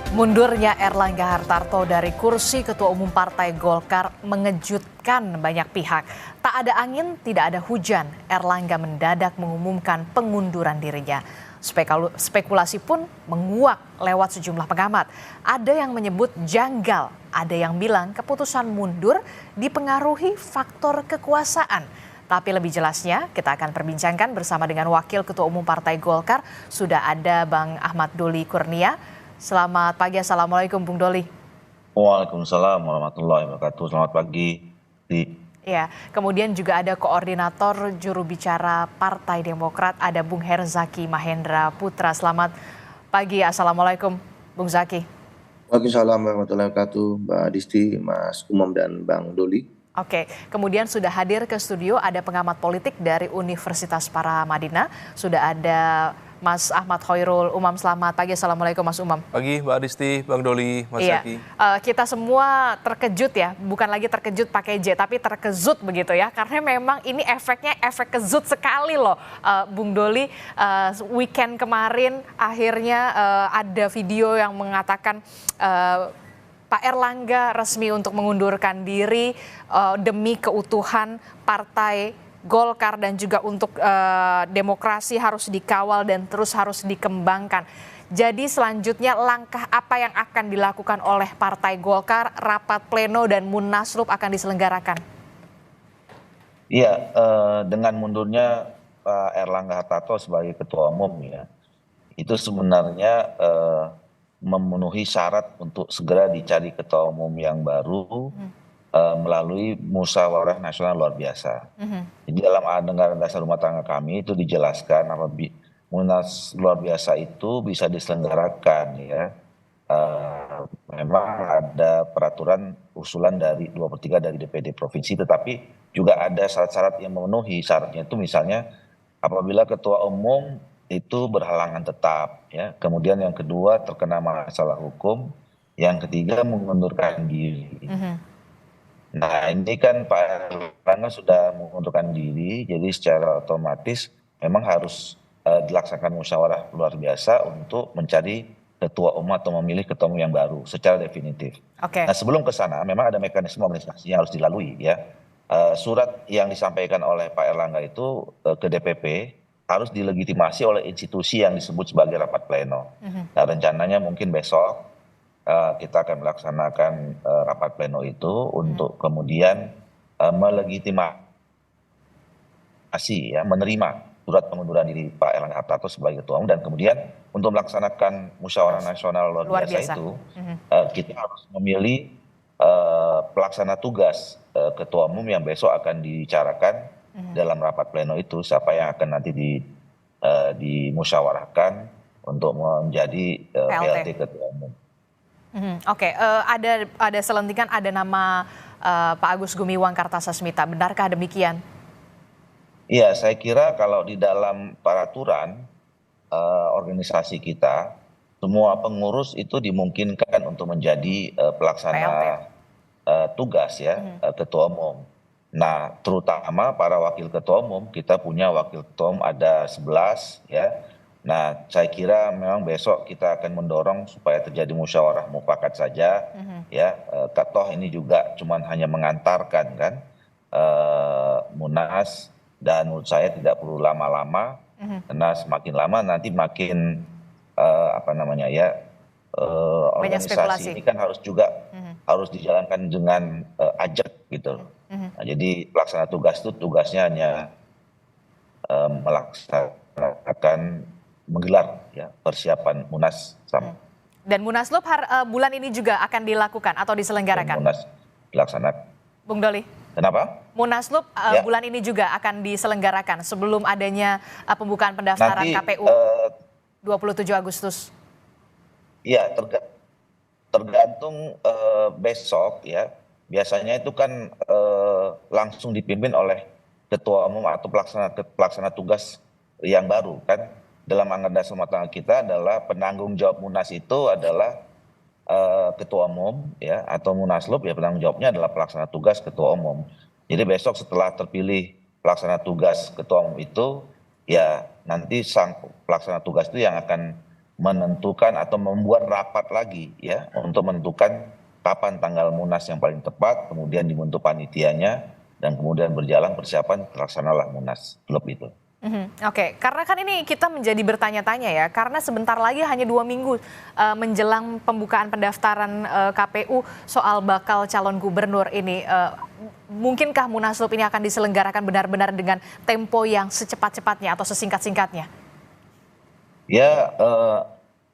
Mundurnya Erlangga Hartarto dari kursi Ketua Umum Partai Golkar mengejutkan banyak pihak. Tak ada angin, tidak ada hujan, Erlangga mendadak mengumumkan pengunduran dirinya. Spekulasi pun menguak lewat sejumlah pengamat. Ada yang menyebut janggal, ada yang bilang keputusan mundur dipengaruhi faktor kekuasaan. Tapi lebih jelasnya kita akan perbincangkan bersama dengan Wakil Ketua Umum Partai Golkar. Sudah ada Bang Ahmad Doli Kurnia. Selamat pagi, Assalamualaikum Bung Doli. Waalaikumsalam warahmatullahi wabarakatuh. Selamat pagi. Ya, kemudian juga ada Koordinator Juru Bicara Partai Demokrat, ada Bung Herzaki Mahendra Putra. Selamat pagi, Assalamualaikum Bung Zaki. Waalaikumsalam warahmatullahi wabarakatuh, Mbak Disti, Mas Umam, dan Bang Doli. Oke, kemudian sudah hadir ke studio ada pengamat politik dari Universitas Paramadina. Sudah ada Mas Ahmad Khairul Umam. Selamat pagi, Assalamualaikum Mas Umam. Pagi Mbak Disti, Bang Doli, Mas Zaki. Kita semua terkejut ya, bukan lagi terkejut pakai J, tapi terkejut begitu ya. Karena memang ini efeknya efek kejut sekali loh Bung Doli. Weekend kemarin akhirnya ada video yang mengatakan Pak Erlangga resmi untuk mengundurkan diri demi keutuhan Partai Golkar dan juga untuk demokrasi harus dikawal dan terus harus dikembangkan. Jadi selanjutnya langkah apa yang akan dilakukan oleh Partai Golkar, rapat pleno dan munaslup akan diselenggarakan? Iya, dengan mundurnya Pak Erlangga Hartarto sebagai Ketua Umum ya, itu sebenarnya memenuhi syarat untuk segera dicari Ketua Umum yang baru melalui musyawarah nasional luar biasa. Jadi dalam anggaran dasar rumah tangga kami itu dijelaskan apabila munas luar biasa itu bisa diselenggarakan ya. Memang ada peraturan usulan dari 2/3 dari DPD provinsi, tetapi juga ada syarat-syarat yang memenuhi syaratnya itu misalnya apabila Ketua Umum itu berhalangan tetap ya. Kemudian yang kedua terkena masalah hukum, yang ketiga mengundurkan diri. Nah ini kan Pak Erlangga sudah mengundurkan diri, jadi secara otomatis memang harus dilaksanakan musyawarah luar biasa untuk mencari ketua umum atau memilih ketua umum yang baru secara definitif. Nah sebelum ke sana memang ada mekanisme organisasi yang harus dilalui ya. Surat yang disampaikan oleh Pak Erlangga itu ke DPP harus dilegitimasi oleh institusi yang disebut sebagai rapat pleno. Nah rencananya mungkin besok kita akan melaksanakan rapat pleno itu untuk kemudian melegitimasi ya, menerima surat pengunduran diri Pak Erlangga Hartarto sebagai Ketua Umum, dan kemudian untuk melaksanakan musyawarah nasional luar biasa itu kita harus memilih pelaksana tugas Ketua Umum yang besok akan dibicarakan dalam rapat pleno itu, siapa yang akan nanti dimusyawarahkan untuk menjadi PLT Ketua Umum. Ada selentingan ada nama Pak Agus Gumiwang Kartasasmita, benarkah demikian? Iya, saya kira kalau di dalam peraturan organisasi kita, semua pengurus itu dimungkinkan untuk menjadi pelaksana tugas ya, Ketua Umum. Nah, terutama para wakil ketua umum, kita punya wakil ketua umum ada 11 ya. Nah, saya kira memang besok kita akan mendorong supaya terjadi musyawarah mufakat saja ya. Toh ini juga cuman hanya mengantarkan kan munas, dan menurut saya tidak perlu lama-lama karena semakin lama nanti makin organisasi ini kan harus juga harus dijalankan dengan ajak gitu. Nah, jadi pelaksana tugas itu tugasnya hanya melaksanakan menggelar ya persiapan munas dan munaslup bulan ini juga akan dilakukan atau diselenggarakan. Munas dilaksanakan. Bung Doli. Kenapa? Munaslup bulan ini juga akan diselenggarakan sebelum adanya pembukaan pendaftaran nanti, KPU 27 Agustus. Iya, tergantung besok ya. Biasanya itu kan langsung dipimpin oleh ketua umum atau pelaksana tugas yang baru kan. Dalam anggaran dasar rumah tangga kita adalah penanggung jawab munas itu adalah ketua umum ya, atau munaslup ya, penanggung jawabnya adalah pelaksana tugas ketua umum. Jadi besok setelah terpilih pelaksana tugas ketua umum itu ya nanti sang pelaksana tugas itu yang akan menentukan atau membuat rapat lagi ya untuk menentukan kapan tanggal Munas yang paling tepat, kemudian dibentuk panitianya dan kemudian berjalan persiapan terlaksanalah Munas klub itu. Oke, karena kan ini kita menjadi bertanya-tanya ya, karena sebentar lagi hanya 2 minggu menjelang pembukaan pendaftaran KPU soal bakal calon gubernur ini. Mungkinkah Munaslup ini akan diselenggarakan benar-benar dengan tempo yang secepat-cepatnya atau sesingkat-singkatnya? Ya,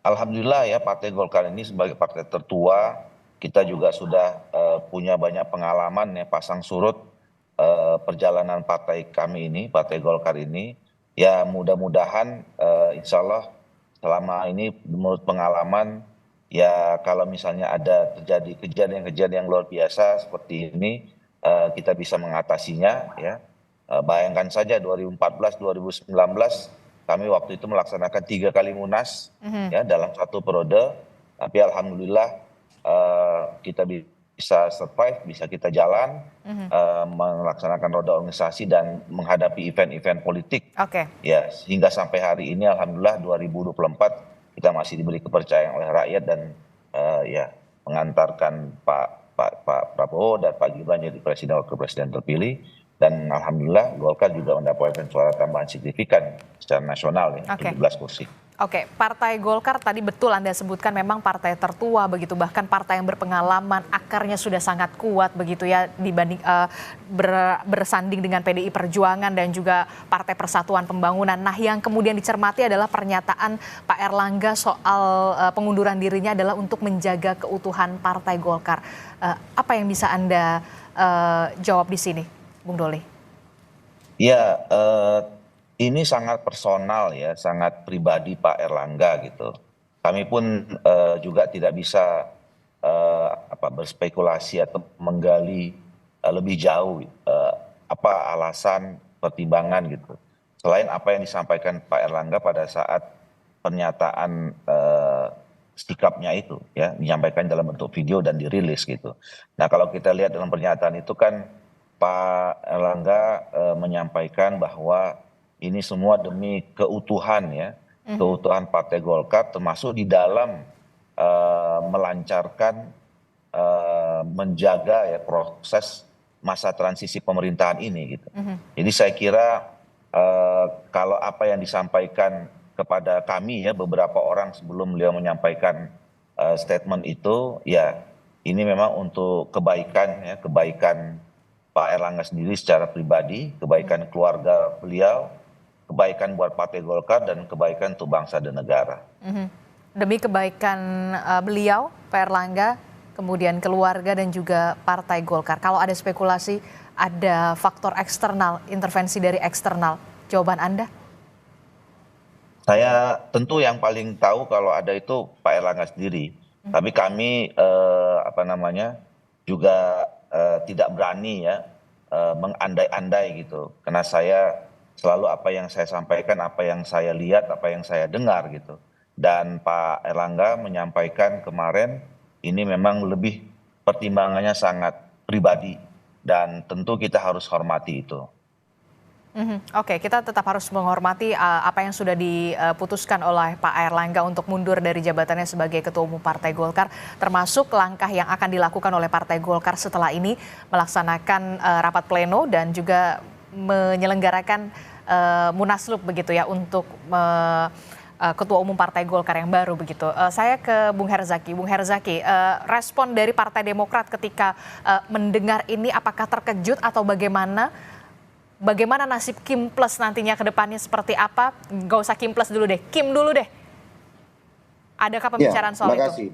alhamdulillah ya Partai Golkar ini sebagai partai tertua, kita juga sudah punya banyak pengalaman ya pasang surut perjalanan partai kami ini, Partai Golkar ini. Ya mudah-mudahan insya Allah selama ini menurut pengalaman ya kalau misalnya ada terjadi kejadian-kejadian yang luar biasa seperti ini kita bisa mengatasinya ya. Bayangkan saja 2014, 2019 kami waktu itu melaksanakan 3 kali Munas ya dalam satu periode, tapi alhamdulillah kita bisa survive, bisa kita jalan, melaksanakan roda organisasi dan menghadapi event-event politik. Oke. Ya, sehingga sampai hari ini alhamdulillah 2024 kita masih diberi kepercayaan oleh rakyat dan ya mengantarkan Pak Prabowo dan Pak Gibran jadi presiden wakil presiden terpilih, dan alhamdulillah Golkar juga mendapatkan suara tambahan signifikan secara nasional ya, 17 kursi. Oke, Partai Golkar tadi betul Anda sebutkan memang partai tertua begitu, bahkan partai yang berpengalaman, akarnya sudah sangat kuat begitu ya dibanding bersanding dengan PDI Perjuangan dan juga Partai Persatuan Pembangunan. Nah, yang kemudian dicermati adalah pernyataan Pak Erlangga soal pengunduran dirinya adalah untuk menjaga keutuhan Partai Golkar. Apa yang bisa Anda jawab di sini, Bung Doli? Ya, ini sangat personal ya, sangat pribadi Pak Erlangga gitu. Kami pun juga tidak bisa berspekulasi atau menggali lebih jauh apa alasan pertimbangan gitu. Selain apa yang disampaikan Pak Erlangga pada saat pernyataan sikapnya itu ya, menyampaikan dalam bentuk video dan dirilis gitu. Nah, kalau kita lihat dalam pernyataan itu kan Pak Erlangga menyampaikan bahwa ini semua demi keutuhan ya, keutuhan Partai Golkar termasuk di dalam melancarkan, menjaga ya proses masa transisi pemerintahan ini gitu. Jadi saya kira kalau apa yang disampaikan kepada kami ya beberapa orang sebelum beliau menyampaikan statement itu ya ini memang untuk kebaikan ya, kebaikan Pak Erlangga sendiri secara pribadi, kebaikan keluarga beliau, kebaikan buat Partai Golkar dan kebaikan untuk bangsa dan negara. Demi kebaikan beliau, Pak Erlangga, kemudian keluarga dan juga Partai Golkar. Kalau ada spekulasi, ada faktor eksternal, intervensi dari eksternal, jawaban Anda? Saya tentu yang paling tahu kalau ada itu Pak Erlangga sendiri. Tapi kami juga tidak berani ya mengandai-andai gitu. Karena saya selalu apa yang saya sampaikan, apa yang saya lihat, apa yang saya dengar gitu. Dan Pak Erlangga menyampaikan kemarin ini memang lebih pertimbangannya sangat pribadi dan tentu kita harus hormati itu. Oke, kita tetap harus menghormati apa yang sudah diputuskan oleh Pak Erlangga untuk mundur dari jabatannya sebagai Ketua Umum Partai Golkar, termasuk langkah yang akan dilakukan oleh Partai Golkar setelah ini melaksanakan rapat pleno dan juga menyelenggarakan Munaslup begitu ya untuk Ketua Umum Partai Golkar yang baru begitu. Saya ke Bung Herzaki. Bung Herzaki, respon dari Partai Demokrat ketika mendengar ini apakah terkejut atau bagaimana? Bagaimana nasib Kim Plus nantinya ke depannya seperti apa? Gak usah Kim Plus dulu deh, Kim dulu deh. Adakah pembicaraan soal itu?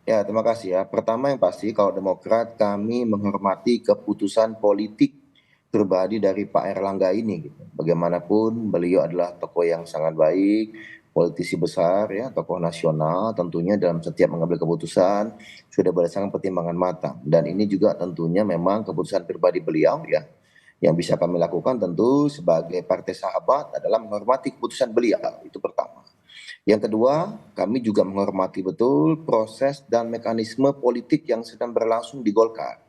Ya, terima kasih ya. Pertama yang pasti kalau Demokrat kami menghormati keputusan politik pribadi dari Pak Erlangga ini gitu. Bagaimanapun beliau adalah tokoh yang sangat baik, politisi besar ya, tokoh nasional, tentunya dalam setiap mengambil keputusan sudah berdasarkan pertimbangan matang, dan ini juga tentunya memang keputusan pribadi beliau ya. Yang bisa kami lakukan tentu sebagai partai sahabat adalah menghormati keputusan beliau, itu pertama. Yang kedua, kami juga menghormati betul proses dan mekanisme politik yang sedang berlangsung di Golkar.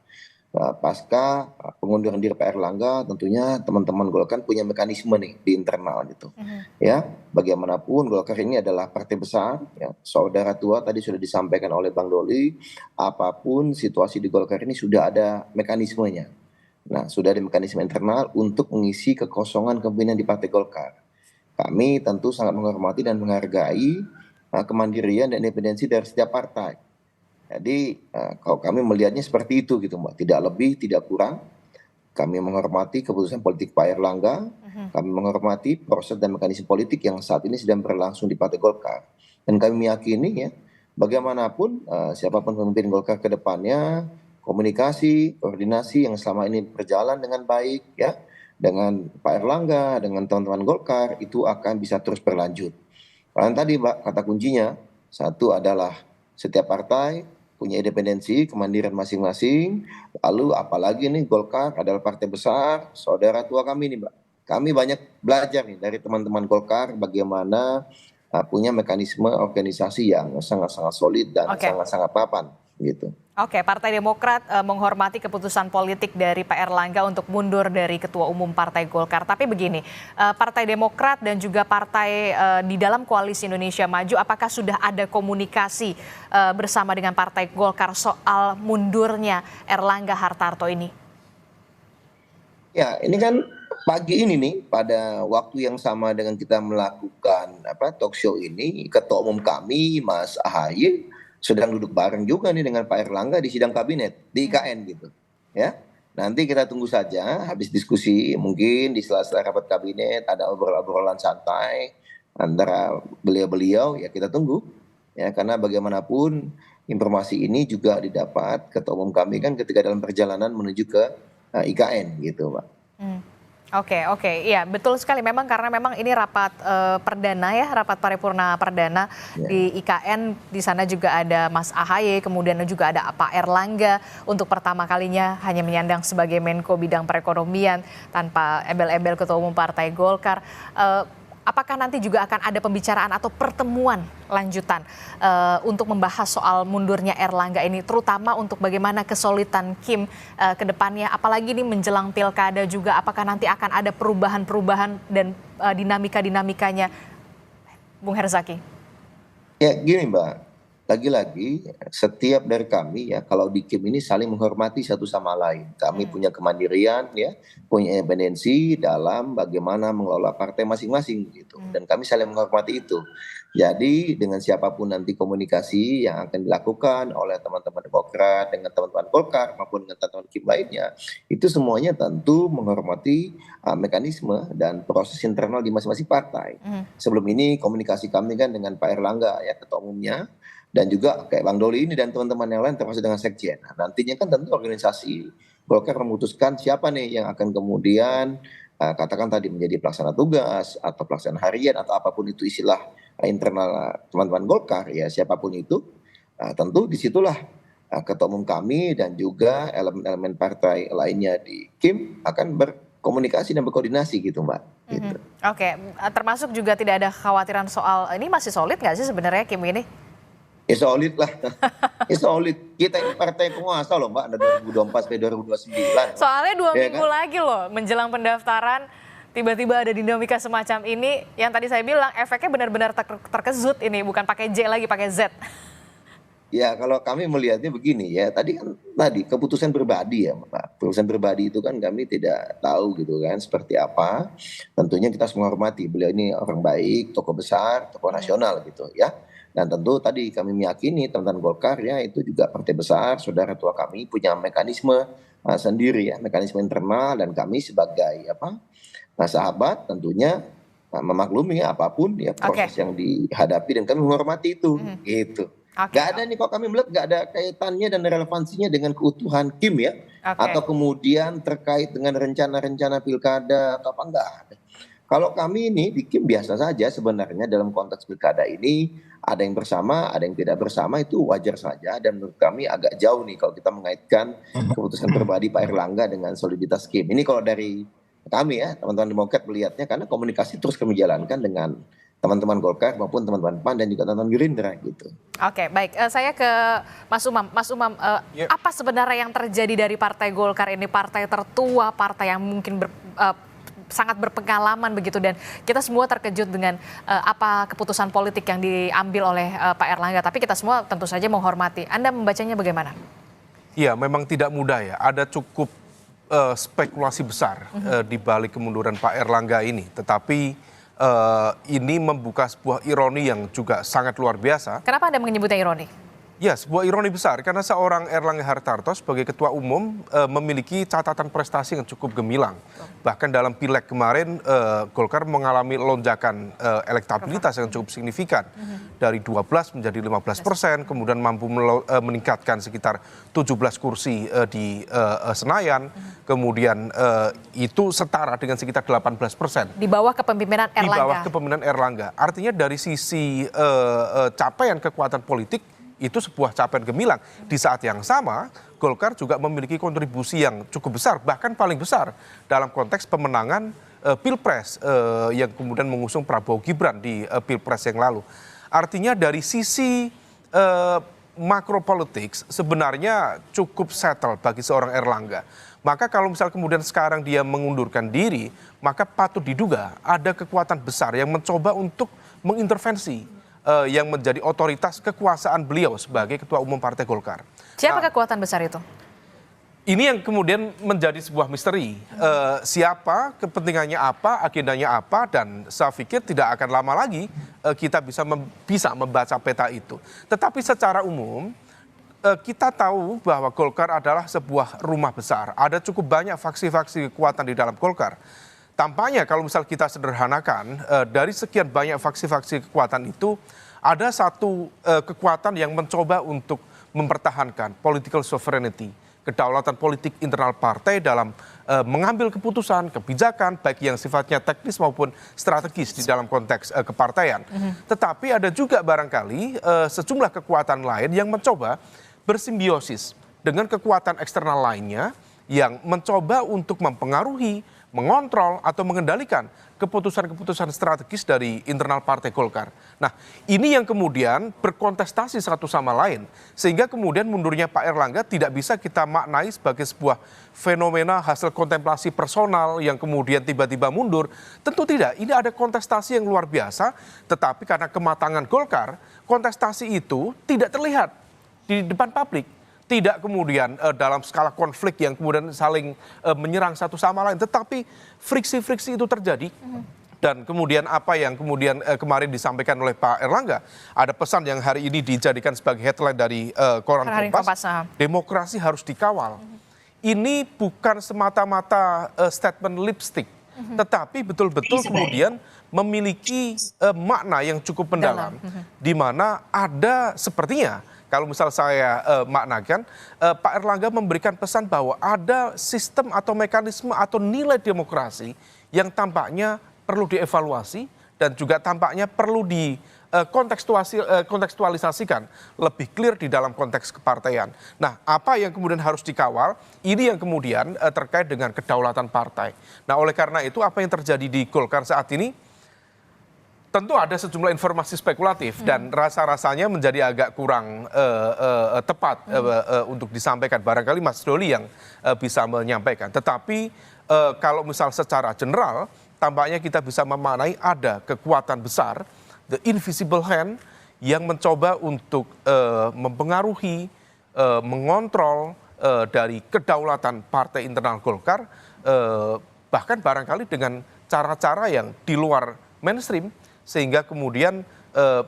pasca pengunduran diri Pak Erlangga, tentunya teman-teman Golkar punya mekanisme nih di internal gitu. Ya, bagaimanapun Golkar ini adalah partai besar, ya, saudara tua tadi sudah disampaikan oleh Bang Doli, apapun situasi di Golkar ini sudah ada mekanismenya. Nah, sudah ada mekanisme internal untuk mengisi kekosongan kepemimpinan di Partai Golkar. Kami tentu sangat menghormati dan menghargai kemandirian dan independensi dari setiap partai. Jadi kalau kami melihatnya seperti itu gitu Mbak, tidak lebih, tidak kurang. Kami menghormati keputusan politik Pak Erlangga, kami menghormati proses dan mekanisme politik yang saat ini sedang berlangsung di Partai Golkar. Dan kami meyakini ya, bagaimanapun siapapun pemimpin Golkar ke depannya, komunikasi, koordinasi yang selama ini berjalan dengan baik ya, dengan Pak Erlangga, dengan teman-teman Golkar, itu akan bisa terus berlanjut. Karena tadi Mbak, kata kuncinya, satu adalah setiap partai punya independensi, kemandirian masing-masing. Lalu apalagi nih Golkar adalah partai besar, saudara tua kami nih Mbak. Kami banyak belajar nih dari teman-teman Golkar bagaimana punya mekanisme organisasi yang sangat-sangat solid dan sangat-sangat papan gitu. Oke, Partai Demokrat menghormati keputusan politik dari Pak Erlangga untuk mundur dari Ketua Umum Partai Golkar. Tapi begini, Partai Demokrat dan juga partai di dalam Koalisi Indonesia Maju, apakah sudah ada komunikasi bersama dengan Partai Golkar soal mundurnya Erlangga Hartarto ini? Ya, ini kan pagi ini nih, pada waktu yang sama dengan kita melakukan talk show ini, Ketua Umum kami, Mas Ahaye, sedang duduk bareng juga nih dengan Pak Erlangga di sidang kabinet di IKN gitu ya. Nanti kita tunggu saja habis diskusi, mungkin di sela-sela rapat kabinet ada obrolan santai antara beliau-beliau, ya kita tunggu ya, karena bagaimanapun informasi ini juga didapat Ketua Umum kami kan ketika dalam perjalanan menuju ke IKN gitu Pak. Oke, iya betul sekali. Memang karena memang ini rapat perdana ya, rapat paripurna perdana di IKN. Di sana juga ada Mas Ahaye, kemudian juga ada Pak Erlangga untuk pertama kalinya hanya menyandang sebagai Menko bidang perekonomian tanpa embel-embel Ketua Umum Partai Golkar. Apakah nanti juga akan ada pembicaraan atau pertemuan lanjutan untuk membahas soal mundurnya Erlangga ini, terutama untuk bagaimana kesulitan Kim ke depannya, apalagi ini menjelang pilkada juga, apakah nanti akan ada perubahan-perubahan dan dinamika-dinamikanya, Bung Herzaki? Ya gini Mbak, lagi-lagi setiap dari kami ya, kalau di Kim ini saling menghormati satu sama lain. Kami punya kemandirian ya, punya independensi dalam bagaimana mengelola partai masing-masing gitu. Dan kami saling menghormati itu. Jadi dengan siapapun nanti komunikasi yang akan dilakukan oleh teman-teman Demokrat dengan teman-teman Golkar maupun dengan teman-teman Kim lainnya, itu semuanya tentu menghormati mekanisme dan proses internal di masing-masing partai. Sebelum ini komunikasi kami kan dengan Pak Erlangga ya, ketua umumnya, dan juga kayak Bang Doli ini dan teman-teman yang lain termasuk dengan Sekjen. Nah, nantinya kan tentu organisasi Golkar memutuskan siapa nih yang akan kemudian katakan tadi menjadi pelaksana tugas atau pelaksana harian atau apapun itu istilah internal teman-teman Golkar ya, siapapun itu tentu disitulah ketua umum kami dan juga elemen-elemen partai lainnya di Kim akan berkomunikasi dan berkoordinasi gitu Mbak. Gitu. Oke, termasuk juga tidak ada kekhawatiran soal ini masih solid nggak sih sebenarnya Kim ini? Ya solid lah, ya solid. Kita ini partai penguasa loh Mbak, ada 2024 sampai 2029. Soalnya 2 ya minggu lagi loh menjelang pendaftaran, tiba-tiba ada dinamika semacam ini. Yang tadi saya bilang efeknya benar-benar terkejut ini, bukan pakai J lagi, pakai Z. Ya kalau kami melihatnya begini ya, tadi keputusan pribadi ya Mbak. Keputusan pribadi itu kan kami tidak tahu gitu kan seperti apa. Tentunya kita semua hormati, beliau ini orang baik, tokoh besar, tokoh nasional gitu ya. Dan tentu tadi kami meyakini teman-teman Golkar ya itu juga partai besar, saudara tua kami punya mekanisme sendiri ya, mekanisme internal, dan kami sebagai sahabat tentunya memaklumi apapun ya proses yang dihadapi dan kami menghormati itu gitu. Gak ada nih kok kami melihat gak ada kaitannya dan relevansinya dengan keutuhan Kim ya, atau kemudian terkait dengan rencana-rencana pilkada atau apa, enggak ada. Kalau kami ini di Kim biasa saja sebenarnya dalam konteks pilkada ini, ada yang bersama, ada yang tidak bersama, itu wajar saja, dan menurut kami agak jauh nih kalau kita mengaitkan keputusan pribadi Pak Erlangga dengan soliditas Kim. Ini kalau dari kami ya, teman-teman Demokrat melihatnya, karena komunikasi terus kami jalankan dengan teman-teman Golkar maupun teman-teman PAN dan juga teman-teman Gerindra gitu. Oke, baik. Saya ke Mas Umam. Mas Umam, apa sebenarnya yang terjadi dari Partai Golkar ini? Partai tertua, partai yang mungkin sangat berpengalaman begitu, dan kita semua terkejut dengan apa keputusan politik yang diambil oleh Pak Erlangga. Tapi kita semua tentu saja menghormati. Anda membacanya bagaimana? Iya, memang tidak mudah ya. Ada cukup spekulasi besar di balik kemunduran Pak Erlangga ini. Tetapi ini membuka sebuah ironi yang juga sangat luar biasa. Kenapa Anda menyebutnya ironi? Ya, sebuah ironi besar karena seorang Erlangga Hartarto sebagai ketua umum memiliki catatan prestasi yang cukup gemilang. Bahkan dalam Pileg kemarin Golkar mengalami lonjakan elektabilitas yang cukup signifikan. Dari 12 menjadi 15%, kemudian mampu meningkatkan sekitar 17 kursi di Senayan. Kemudian itu setara dengan sekitar 18%. Di bawah kepemimpinan Erlangga. Di bawah kepemimpinan Erlangga. Artinya dari sisi capaian kekuatan politik, itu sebuah capaian gemilang. Di saat yang sama, Golkar juga memiliki kontribusi yang cukup besar, bahkan paling besar dalam konteks pemenangan Pilpres yang kemudian mengusung Prabowo Gibran di Pilpres yang lalu. Artinya dari sisi makropolitik sebenarnya cukup settle bagi seorang Erlangga. Maka kalau misal kemudian sekarang dia mengundurkan diri, maka patut diduga ada kekuatan besar yang mencoba untuk mengintervensi yang menjadi otoritas kekuasaan beliau sebagai ketua umum Partai Golkar. Siapa kekuatan besar itu? Ini yang kemudian menjadi sebuah misteri. Siapa, kepentingannya apa, agendanya apa, dan saya pikir tidak akan lama lagi kita bisa membaca peta itu. Tetapi secara umum, kita tahu bahwa Golkar adalah sebuah rumah besar. Ada cukup banyak faksi-faksi kekuatan di dalam Golkar. Tampaknya kalau misal kita sederhanakan, dari sekian banyak faksi-faksi kekuatan itu, ada satu kekuatan yang mencoba untuk mempertahankan political sovereignty, kedaulatan politik internal partai dalam mengambil keputusan, kebijakan, baik yang sifatnya teknis maupun strategis di dalam konteks kepartaian. Tetapi ada juga barangkali sejumlah kekuatan lain yang mencoba bersimbiosis dengan kekuatan eksternal lainnya yang mencoba untuk mempengaruhi, mengontrol atau mengendalikan keputusan-keputusan strategis dari internal Partai Golkar. Nah, ini yang kemudian berkontestasi satu sama lain, sehingga kemudian mundurnya Pak Erlangga tidak bisa kita maknai sebagai sebuah fenomena hasil kontemplasi personal yang kemudian tiba-tiba mundur. Tentu tidak, ini ada kontestasi yang luar biasa, tetapi karena kematangan Golkar, kontestasi itu tidak terlihat di depan publik. Tidak kemudian dalam skala konflik yang kemudian saling menyerang satu sama lain, tetapi friksi-friksi itu terjadi. Dan kemudian apa yang kemudian kemarin disampaikan oleh Pak Erlangga, ada pesan yang hari ini dijadikan sebagai headline dari koran Kompas, demokrasi harus dikawal. Ini bukan semata-mata statement lipstick, tetapi betul-betul kemudian memiliki makna yang cukup mendalam, di mana ada sepertinya, kalau misal saya maknakan, Pak Erlangga memberikan pesan bahwa ada sistem atau mekanisme atau nilai demokrasi yang tampaknya perlu dievaluasi dan juga tampaknya perlu dikontekstualisasikan lebih clear di dalam konteks kepartaian. Nah, apa yang kemudian harus dikawal, ini yang kemudian terkait dengan kedaulatan partai. Nah, oleh karena itu apa yang terjadi di Golkar saat ini, tentu ada sejumlah informasi spekulatif dan rasa-rasanya menjadi agak kurang tepat untuk disampaikan. Barangkali Mas Doli yang bisa menyampaikan. Tetapi kalau misal secara general, tampaknya kita bisa memaknai ada kekuatan besar, the invisible hand, yang mencoba untuk mempengaruhi, mengontrol dari kedaulatan partai internal Golkar, bahkan barangkali dengan cara-cara yang di luar mainstream, sehingga kemudian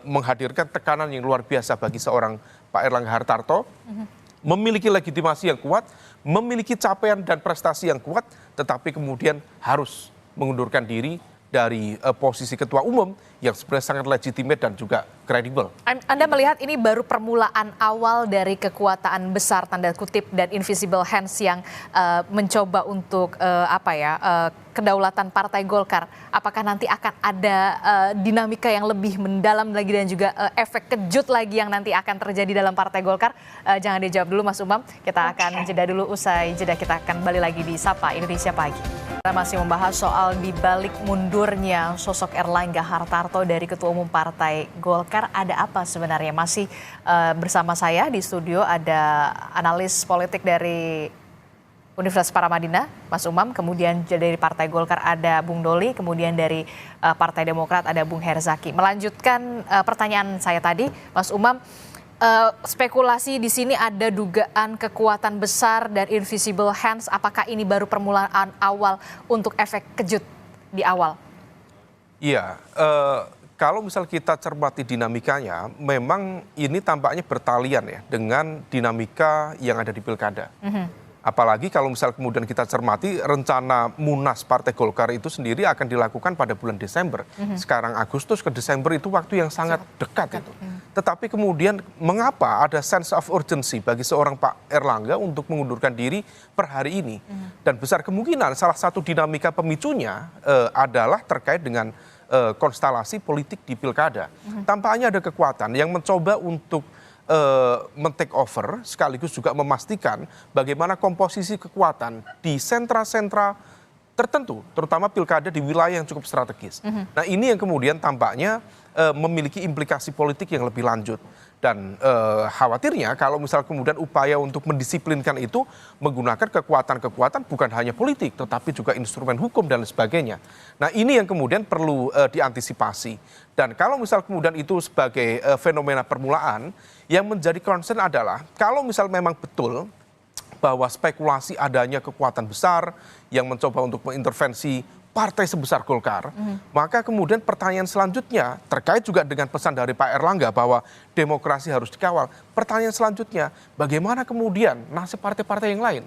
menghadirkan tekanan yang luar biasa bagi seorang Pak Erlangga Hartarto, memiliki legitimasi yang kuat, memiliki capaian dan prestasi yang kuat, tetapi kemudian harus mengundurkan diri dari posisi ketua umum yang sebenarnya sangat legitimate dan juga kredibel. Anda melihat ini baru permulaan awal dari kekuatan besar tanda kutip dan invisible hands yang mencoba untuk kedaulatan Partai Golkar. Apakah nanti akan ada dinamika yang lebih mendalam lagi dan juga efek kejut lagi yang nanti akan terjadi dalam Partai Golkar? Jangan dijawab dulu Mas Umam, kita akan jeda dulu, usai jeda kita akan kembali lagi di Sapa Indonesia Pagi. Kita masih membahas soal dibalik mundurnya sosok Erlangga Hartarto dari Ketua Umum Partai Golkar. Ada apa sebenarnya? Masih bersama saya di studio ada analis politik dari Universitas Paramadina, Mas Umam. Kemudian dari Partai Golkar ada Bung Doli. Kemudian dari Partai Demokrat ada Bung Herzaki. Melanjutkan pertanyaan saya tadi, Mas Umam. Spekulasi di sini ada dugaan kekuatan besar dan invisible hands. Apakah ini baru permulaan awal untuk efek kejut di awal? Iya, kalau misal kita cermati dinamikanya, memang ini tampaknya bertalian ya dengan dinamika yang ada di pilkada. Apalagi kalau misal kemudian kita cermati rencana Munas Partai Golkar itu sendiri akan dilakukan pada bulan Desember. Sekarang Agustus ke Desember itu waktu yang sangat dekat itu. Tetapi kemudian mengapa ada sense of urgency bagi seorang Pak Erlangga untuk mengundurkan diri per hari ini? Dan besar kemungkinan salah satu dinamika pemicunya adalah terkait dengan konstelasi politik di pilkada. Tampaknya ada kekuatan yang mencoba untuk men-take over sekaligus juga memastikan bagaimana komposisi kekuatan di sentra-sentra tertentu, terutama pilkada di wilayah yang cukup strategis. Nah ini yang kemudian tampaknya memiliki implikasi politik yang lebih lanjut. Dan khawatirnya kalau misal kemudian upaya untuk mendisiplinkan itu menggunakan kekuatan-kekuatan bukan hanya politik tetapi juga instrumen hukum dan sebagainya. Nah ini yang kemudian perlu diantisipasi. Dan kalau misal kemudian itu sebagai fenomena permulaan, yang menjadi concern adalah kalau misal memang betul bahwa spekulasi adanya kekuatan besar yang mencoba untuk mengintervensi partai sebesar Golkar, maka kemudian pertanyaan selanjutnya terkait juga dengan pesan dari Pak Erlangga bahwa demokrasi harus dikawal. Pertanyaan selanjutnya, bagaimana kemudian nasib partai-partai yang lain?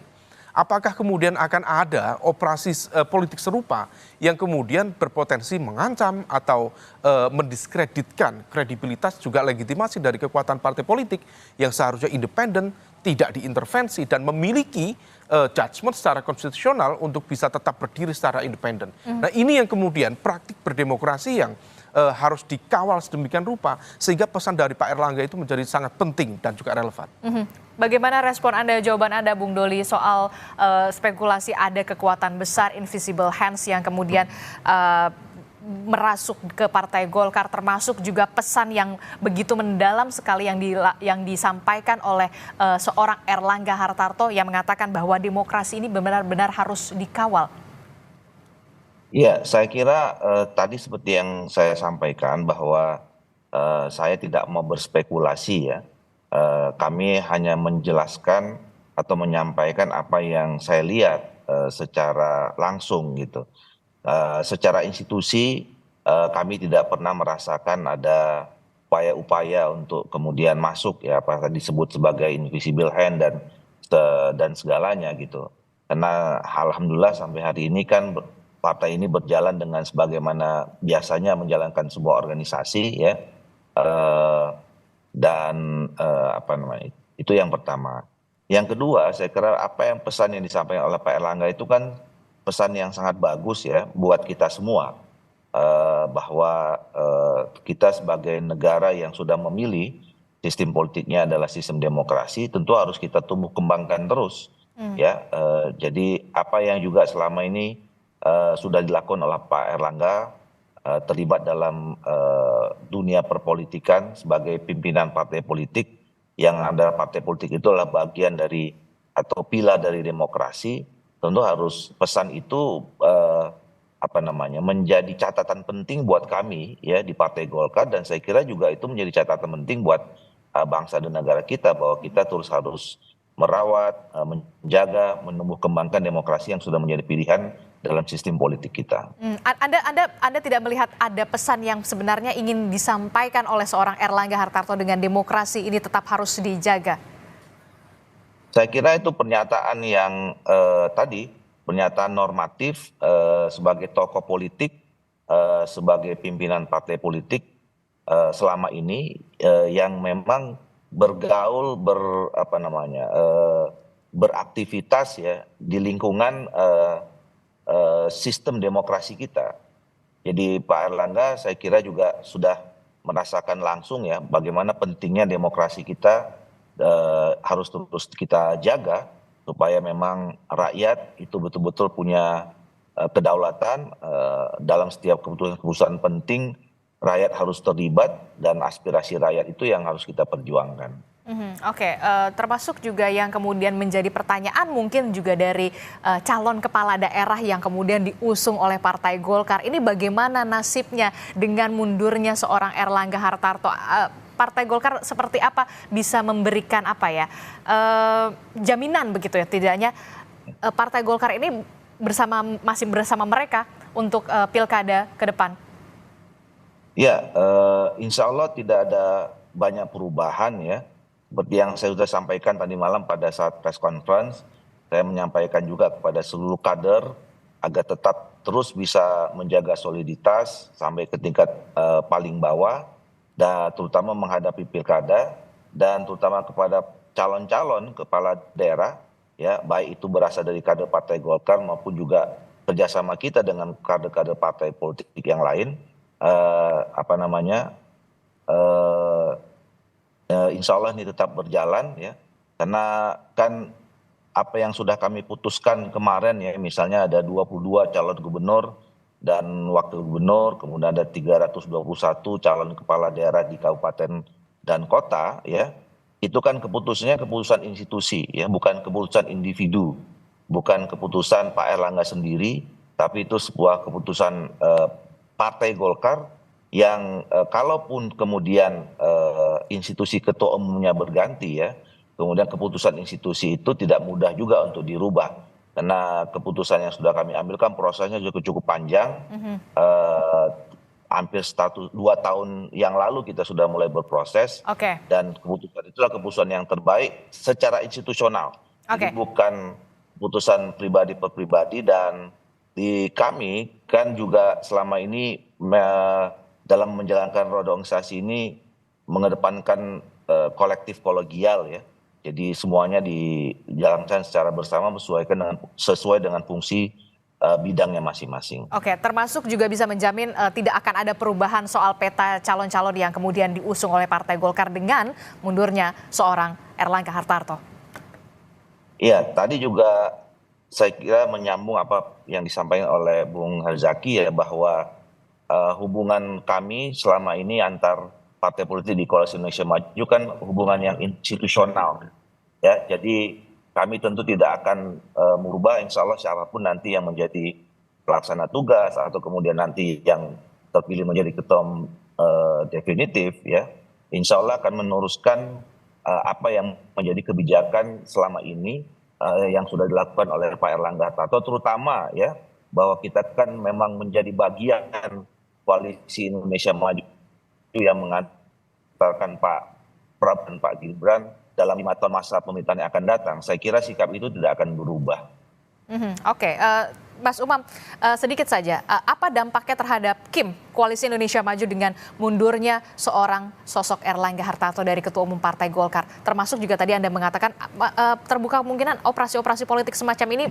Apakah kemudian akan ada operasi politik serupa yang kemudian berpotensi mengancam atau mendiskreditkan kredibilitas juga legitimasi dari kekuatan partai politik yang seharusnya independen, tidak diintervensi dan memiliki judgement secara konstitusional untuk bisa tetap berdiri secara independen. Nah ini yang kemudian praktik berdemokrasi yang harus dikawal sedemikian rupa sehingga pesan dari Pak Erlangga itu menjadi sangat penting dan juga relevan. Bagaimana respon Anda, jawaban Anda Bung Doli soal spekulasi ada kekuatan besar invisible hands yang kemudian merasuk ke Partai Golkar, termasuk juga pesan yang begitu mendalam sekali yang disampaikan oleh seorang Erlangga Hartarto yang mengatakan bahwa demokrasi ini benar-benar harus dikawal. Iya, saya kira tadi seperti yang saya sampaikan bahwa saya tidak mau berspekulasi ya. Kami hanya menjelaskan atau menyampaikan apa yang saya lihat secara langsung gitu. Secara institusi kami tidak pernah merasakan ada upaya-upaya untuk kemudian masuk ya apa tadi disebut sebagai invisible hand dan segalanya gitu. Karena alhamdulillah sampai hari ini kan partai ini berjalan dengan sebagaimana biasanya menjalankan sebuah organisasi ya. Apa namanya itu yang pertama. Yang kedua saya kira apa yang pesan yang disampaikan oleh Pak Erlangga itu kan pesan yang sangat bagus ya buat kita semua bahwa kita sebagai negara yang sudah memilih sistem politiknya adalah sistem demokrasi tentu harus kita tumbuh kembangkan terus ya. Jadi apa yang juga selama ini sudah dilakukan oleh Pak Erlangga terlibat dalam dunia perpolitikan sebagai pimpinan partai politik yang ada partai politik itu adalah bagian dari atau pilar dari demokrasi. Tentu harus pesan itu menjadi catatan penting buat kami ya di Partai Golkar dan saya kira juga itu menjadi catatan penting buat bangsa dan negara kita bahwa kita terus harus merawat, menjaga, menumbuh kembangkan demokrasi yang sudah menjadi pilihan dalam sistem politik kita. Anda tidak melihat ada pesan yang sebenarnya ingin disampaikan oleh seorang Erlangga Hartarto dengan demokrasi ini tetap harus dijaga? Saya kira itu pernyataan yang pernyataan normatif sebagai tokoh politik, sebagai pimpinan partai politik selama ini yang memang bergaul beraktivitas ya di lingkungan sistem demokrasi kita. Jadi Pak Erlangga saya kira juga sudah merasakan langsung ya bagaimana pentingnya demokrasi kita harus terus kita jaga supaya memang rakyat itu betul-betul punya kedaulatan dalam setiap keputusan-keputusan penting rakyat harus terlibat dan aspirasi rakyat itu yang harus kita perjuangkan. Oke, termasuk juga yang kemudian menjadi pertanyaan mungkin juga dari calon kepala daerah yang kemudian diusung oleh Partai Golkar. Ini bagaimana nasibnya dengan mundurnya seorang Erlangga Hartarto? Partai Golkar seperti apa bisa memberikan apa ya jaminan begitu ya, tidaknya Partai Golkar ini masih bersama mereka untuk pilkada ke depan? Ya, insya Allah tidak ada banyak perubahan ya. Seperti yang saya sudah sampaikan tadi malam pada saat press conference, saya menyampaikan juga kepada seluruh kader agar tetap terus bisa menjaga soliditas sampai ke tingkat paling bawah, dan terutama menghadapi pilkada, dan terutama kepada calon-calon kepala daerah, ya baik itu berasal dari kader Partai Golkar maupun juga kerjasama kita dengan kader-kader partai politik yang lain, insya Allah ini tetap berjalan ya, karena kan apa yang sudah kami putuskan kemarin ya, misalnya ada 22 calon gubernur dan wakil gubernur, kemudian ada 321 calon kepala daerah di kabupaten dan kota ya, itu kan keputusan institusi ya, bukan keputusan individu, bukan keputusan Pak Erlangga sendiri, tapi itu sebuah keputusan Partai Golkar yang kalaupun kemudian institusi ketua umumnya berganti ya, kemudian keputusan institusi itu tidak mudah juga untuk dirubah, karena keputusan yang sudah kami ambilkan prosesnya juga cukup panjang. Hampir 2 tahun yang lalu kita sudah mulai berproses, dan keputusan itulah keputusan yang terbaik secara institusional. Jadi bukan keputusan pribadi per pribadi, dan di kami kan juga selama ini dalam menjalankan roda organisasi ini mengedepankan kolektif kolegial ya. Jadi semuanya dijalankan secara bersama sesuai dengan fungsi bidangnya masing-masing. Oke, termasuk juga bisa menjamin tidak akan ada perubahan soal peta calon-calon yang kemudian diusung oleh Partai Golkar dengan mundurnya seorang Erlangga Hartarto. Iya, tadi juga saya kira menyambung apa yang disampaikan oleh Bung Herzaki ya, bahwa hubungan kami selama ini antar partai politik di Koalisi Indonesia Maju kan hubungan yang institusional ya, jadi kami tentu tidak akan merubah, insya Allah siapapun nanti yang menjadi pelaksana tugas atau kemudian nanti yang terpilih menjadi ketua definitif ya, insya Allah akan meneruskan apa yang menjadi kebijakan selama ini yang sudah dilakukan oleh Pak Erlangga Hartarto, terutama ya bahwa kita kan memang menjadi bagian Koalisi Indonesia Maju yang mengantarkan Pak Prabowo dan Pak Gibran dalam 5 tahun masa pemerintahan yang akan datang. Saya kira sikap itu tidak akan berubah. Oke, Mas Umam, sedikit saja, apa dampaknya terhadap KIM, Koalisi Indonesia Maju dengan mundurnya seorang sosok Erlangga Hartarto dari Ketua Umum Partai Golkar? Termasuk juga tadi Anda mengatakan terbuka kemungkinan operasi-operasi politik semacam ini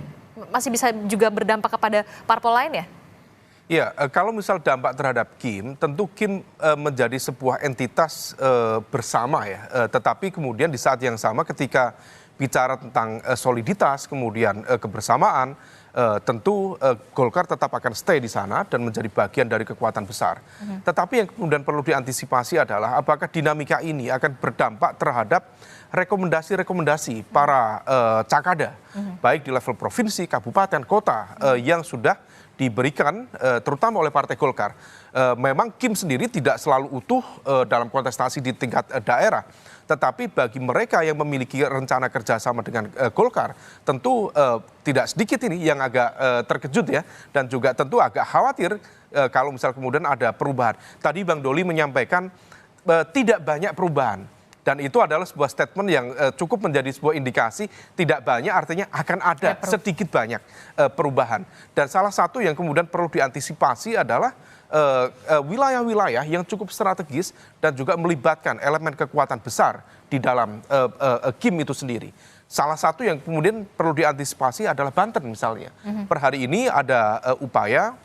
masih bisa juga berdampak kepada parpol lain ya? Ya, kalau misal dampak terhadap KIM, tentu KIM menjadi sebuah entitas bersama ya. Tetapi kemudian di saat yang sama ketika bicara tentang soliditas, kemudian kebersamaan, tentu Golkar tetap akan stay di sana dan menjadi bagian dari kekuatan besar. Tetapi yang kemudian perlu diantisipasi adalah apakah dinamika ini akan berdampak terhadap rekomendasi-rekomendasi para cakada, baik di level provinsi, kabupaten, kota yang sudah diberikan terutama oleh Partai Golkar. Memang KIM sendiri tidak selalu utuh dalam kontestasi di tingkat daerah, tetapi bagi mereka yang memiliki rencana kerjasama dengan Golkar, tentu tidak sedikit ini yang agak terkejut ya, dan juga tentu agak khawatir kalau misal kemudian ada perubahan. Tadi Bang Doli menyampaikan tidak banyak perubahan. Dan itu adalah sebuah statement yang cukup menjadi sebuah indikasi tidak banyak, artinya akan ada sedikit banyak perubahan. Dan salah satu yang kemudian perlu diantisipasi adalah wilayah-wilayah yang cukup strategis dan juga melibatkan elemen kekuatan besar di dalam KIM itu sendiri. Salah satu yang kemudian perlu diantisipasi adalah Banten misalnya. Per hari ini ada upaya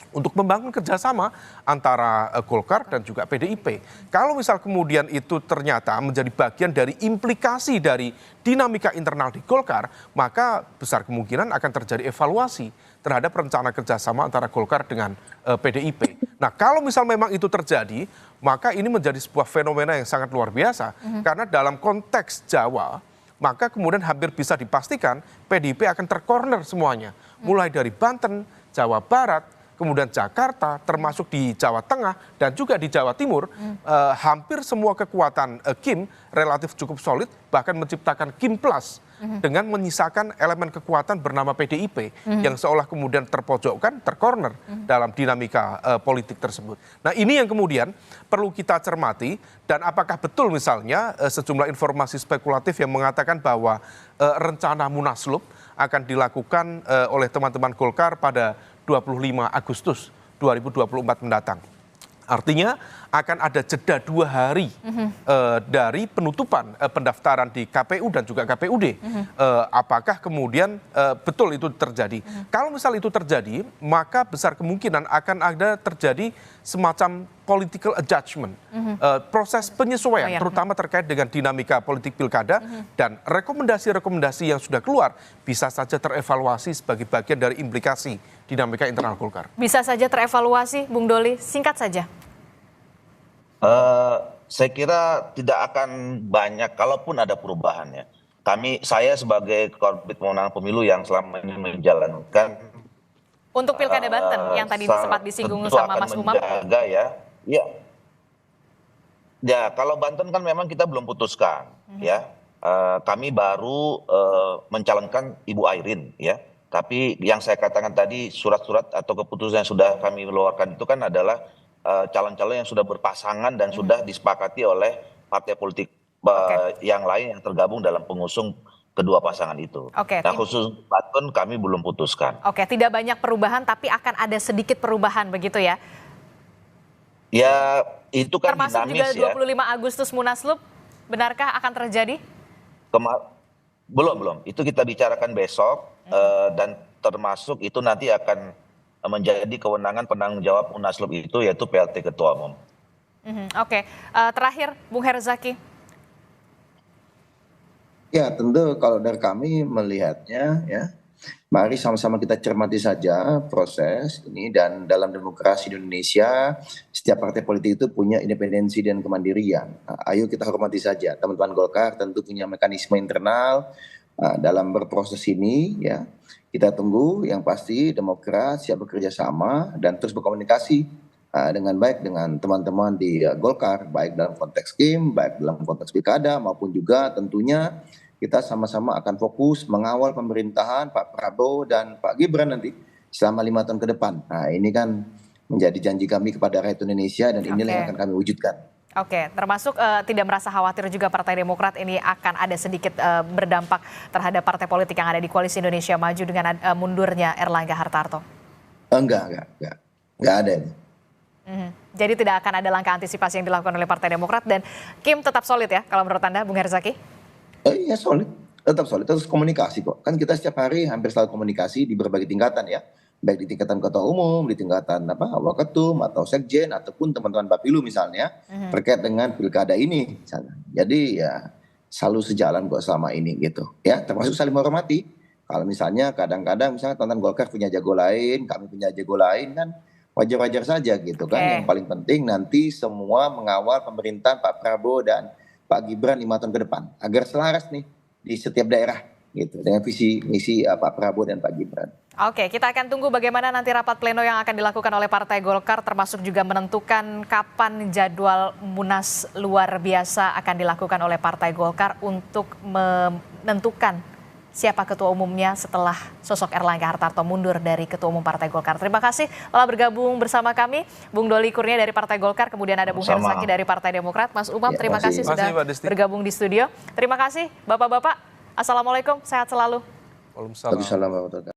untuk membangun kerjasama antara Golkar dan juga PDIP. Kalau misal kemudian itu ternyata menjadi bagian dari implikasi dari dinamika internal di Golkar, maka besar kemungkinan akan terjadi evaluasi terhadap rencana kerjasama antara Golkar dengan PDIP. Nah, kalau misal memang itu terjadi, maka ini menjadi sebuah fenomena yang sangat luar biasa, karena dalam konteks Jawa, maka kemudian hampir bisa dipastikan PDIP akan tercorner semuanya, mulai dari Banten, Jawa Barat, kemudian Jakarta, termasuk di Jawa Tengah dan juga di Jawa Timur, hampir semua kekuatan Kim relatif cukup solid, bahkan menciptakan Kim Plus dengan menyisakan elemen kekuatan bernama PDIP yang seolah kemudian terpojokkan, tercorner dalam dinamika politik tersebut. Nah, ini yang kemudian perlu kita cermati, dan apakah betul misalnya sejumlah informasi spekulatif yang mengatakan bahwa rencana Munaslup akan dilakukan oleh teman-teman Golkar pada 25 Agustus 2024 mendatang. Artinya akan ada jeda 2 hari dari penutupan pendaftaran di KPU dan juga KPUD. Apakah kemudian betul itu terjadi? Kalau misal itu terjadi, maka besar kemungkinan akan ada terjadi semacam political adjustment, proses penyesuaian, terutama terkait dengan dinamika politik pilkada, dan rekomendasi-rekomendasi yang sudah keluar bisa saja terevaluasi sebagai bagian dari implikasi dinamika internal Golkar. Bisa saja terevaluasi, Bung Doli, singkat saja. Saya kira tidak akan banyak, kalaupun ada perubahannya. Saya sebagai Korbit Pemenangan Pemilu yang selama ini menjalankan Untuk Pilkada Banten yang tadi sempat disinggung sama Mas Umam. Menjaga ya, kalau Banten kan memang kita belum putuskan, ya. Kami baru mencalonkan Ibu Airin, ya. Tapi yang saya katakan tadi, surat-surat atau keputusan yang sudah kami keluarkan itu kan adalah calon-calon yang sudah berpasangan dan sudah disepakati oleh partai politik yang lain yang tergabung dalam pengusung kedua pasangan itu. Nah, khusus Banten kami belum putuskan. Oke, tidak banyak perubahan tapi akan ada sedikit perubahan begitu ya? Ya, itu kan termasuk dinamis juga ya. 25 Agustus Munaslup, benarkah akan terjadi? Belum. Itu kita bicarakan besok, dan termasuk itu nanti akan menjadi kewenangan penanggung jawab Munaslup itu, yaitu PLT Ketua Umum. Oke, terakhir Bung Herzaki. Ya, tentu kalau dari kami melihatnya, ya, mari sama-sama kita cermati saja proses ini, dan dalam demokrasi di Indonesia setiap partai politik itu punya independensi dan kemandirian. Nah, ayo kita hormati saja. Teman-teman Golkar tentu punya mekanisme internal dalam berproses ini, ya. Kita tunggu, yang pasti Demokrat siap bekerja sama dan terus berkomunikasi dengan baik dengan teman-teman di Golkar, baik dalam konteks Kim, baik dalam konteks pilkada, maupun juga tentunya kita sama-sama akan fokus mengawal pemerintahan Pak Prabowo dan Pak Gibran nanti selama 5 tahun ke depan. Nah, ini kan menjadi janji kami kepada rakyat Indonesia, dan inilah yang akan kami wujudkan. Oke, termasuk tidak merasa khawatir juga Partai Demokrat ini akan ada sedikit berdampak terhadap partai politik yang ada di Koalisi Indonesia Maju dengan mundurnya Erlangga Hartarto? Enggak ada ini. Jadi tidak akan ada langkah antisipasi yang dilakukan oleh Partai Demokrat, dan Kim tetap solid ya kalau menurut Anda, Bung Herzaki? Iya, solid, tetap solid, terus komunikasi kok. Kan kita setiap hari hampir selalu komunikasi di berbagai tingkatan ya, baik di tingkatan ketua umum, di tingkatan waketum atau sekjen, ataupun teman-teman Bapilu misalnya, terkait dengan pilkada ini misalnya. Jadi ya selalu sejalan kok selama ini gitu ya, termasuk saling menghormati. Kalau misalnya kadang-kadang misalnya teman-teman Golkar punya jago lain, kami punya jago lain, kan wajar-wajar saja gitu kan. Yang paling penting nanti semua mengawal pemerintahan Pak Prabowo dan Pak Gibran 5 tahun ke depan agar selaras nih di setiap daerah gitu dengan visi misi Pak Prabowo dan Pak Gibran. Oke, kita akan tunggu bagaimana nanti rapat pleno yang akan dilakukan oleh Partai Golkar, termasuk juga menentukan kapan jadwal Munas luar biasa akan dilakukan oleh Partai Golkar untuk menentukan siapa ketua umumnya setelah sosok Erlangga Hartarto mundur dari ketua umum Partai Golkar. Terima kasih telah bergabung bersama kami, Bung Doli Kurnia dari Partai Golkar, kemudian ada Bung Herzaki dari Partai Demokrat. Mas Umam, terima kasih sudah bergabung di studio. Terima kasih Bapak-Bapak. Assalamualaikum, sehat selalu. Waalaikumsalam warahmatullahi wabarakatuh.